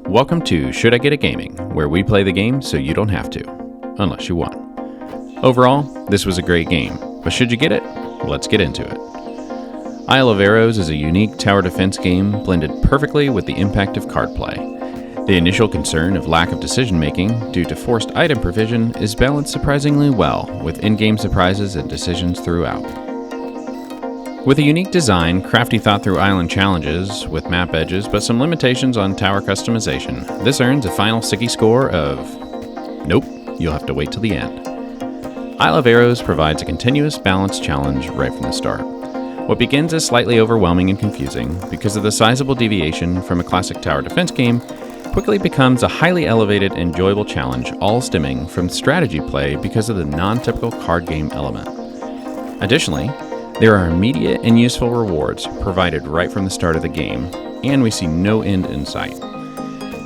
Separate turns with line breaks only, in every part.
Welcome to Should I Get It Gaming, where we play the game so you don't have to, unless you want. Overall, this was a great game, but should you get it? Let's get into it. Isle of Arrows is a unique tower defense game blended perfectly with the impact of card play. The initial concern of lack of decision-making due to forced item provision is balanced surprisingly well with in-game surprises and decisions throughout. With a unique design, crafty thought-through island challenges with map edges but some limitations on tower customization, this earns a final Siggy score of... Nope, you'll have to wait till the end. Isle of Arrows provides a continuous balanced challenge right from the start. What begins as slightly overwhelming and confusing because of the sizable deviation from a classic tower defense game quickly becomes a highly elevated, enjoyable challenge, all stemming from strategy play because of the non-typical card game element. Additionally, there are immediate and useful rewards provided right from the start of the game, and we see no end in sight.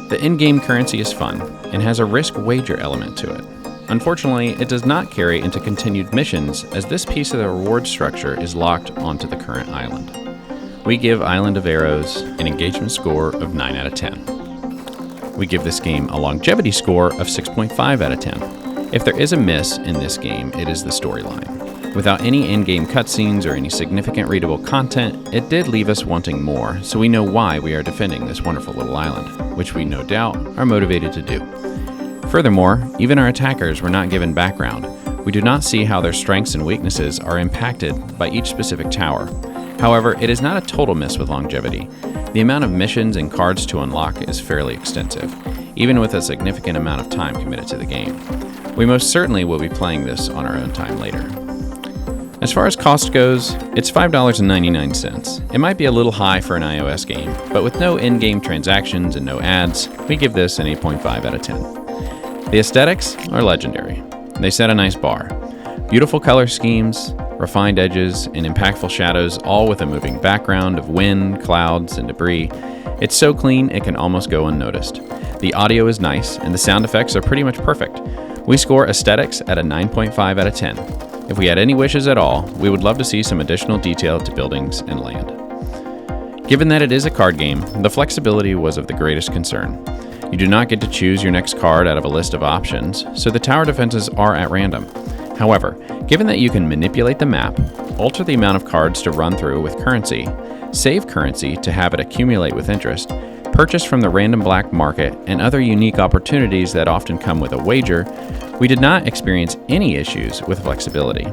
The in-game currency is fun and has a risk wager element to it. Unfortunately, it does not carry into continued missions as this piece of the reward structure is locked onto the current island. We give Island of Arrows an engagement score of 9 out of 10. We give this game a longevity score of 6.5 out of 10. If there is a miss in this game, it is the storyline. Without any in-game cutscenes or any significant readable content, it did leave us wanting more, so we know why we are defending this wonderful little island, which we no doubt are motivated to do. Furthermore, even our attackers were not given background. We do not see how their strengths and weaknesses are impacted by each specific tower. However, it is not a total miss with longevity. The amount of missions and cards to unlock is fairly extensive, even with a significant amount of time committed to the game. We most certainly will be playing this on our own time later. As far as cost goes, it's $5.99. It might be a little high for an iOS game, but with no in-game transactions and no ads, we give this an 8.5 out of 10. The aesthetics are legendary. They set a nice bar. Beautiful color schemes, refined edges, and impactful shadows, all with a moving background of wind, clouds, and debris. It's so clean it can almost go unnoticed. The audio is nice, and the sound effects are pretty much perfect. We score aesthetics at a 9.5 out of 10. If we had any wishes at all, we would love to see some additional detail to buildings and land. Given that it is a card game, the flexibility was of the greatest concern. You do not get to choose your next card out of a list of options, so the tower defenses are at random. However, given that you can manipulate the map, alter the amount of cards to run through with currency, save currency to have it accumulate with interest, purchase from the random black market, and other unique opportunities that often come with a wager, we did not experience any issues with flexibility.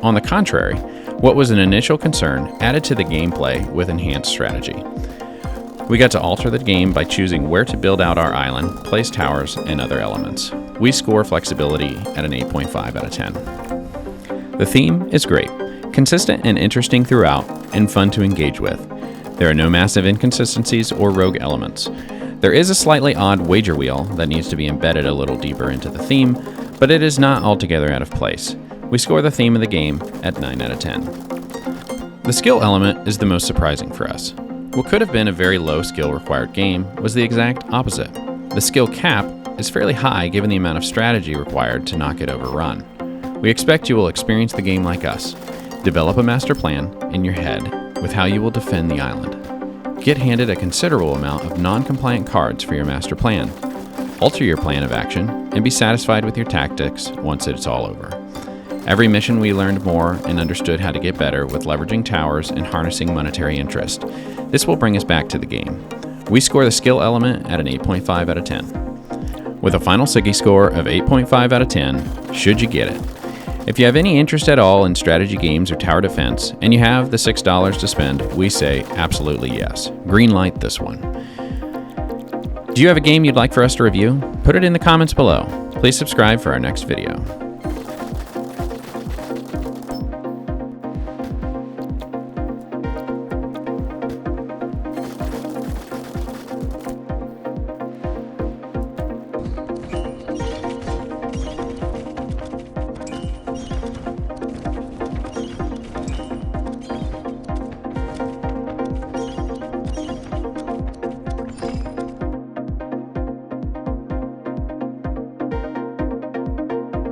On the contrary, what was an initial concern added to the gameplay with enhanced strategy. We got to alter the game by choosing where to build out our island, place towers, and other elements. We score flexibility at an 8.5 out of 10. The theme is great, consistent and interesting throughout, and fun to engage with. There are no massive inconsistencies or rogue elements. There is a slightly odd wager wheel that needs to be embedded a little deeper into the theme, but it is not altogether out of place. We score the theme of the game at 9 out of 10. The skill element is the most surprising for us. What could have been a very low skill required game was the exact opposite. The skill cap is fairly high given the amount of strategy required to not get overrun. We expect you will experience the game like us. Develop a master plan in your head with how you will defend the island. Get handed a considerable amount of non-compliant cards for your master plan. Alter your plan of action and be satisfied with your tactics once it's all over. Every mission we learned more and understood how to get better with leveraging towers and harnessing monetary interest. This will bring us back to the game. We score the skill element at an 8.5 out of 10. With a final Siggy score of 8.5 out of 10, should you get it? If you have any interest at all in strategy games or tower defense, and you have the $6 to spend, we say absolutely yes. Green light this one. Do you have a game you'd like for us to review? Put it in the comments below. Please subscribe for our next video.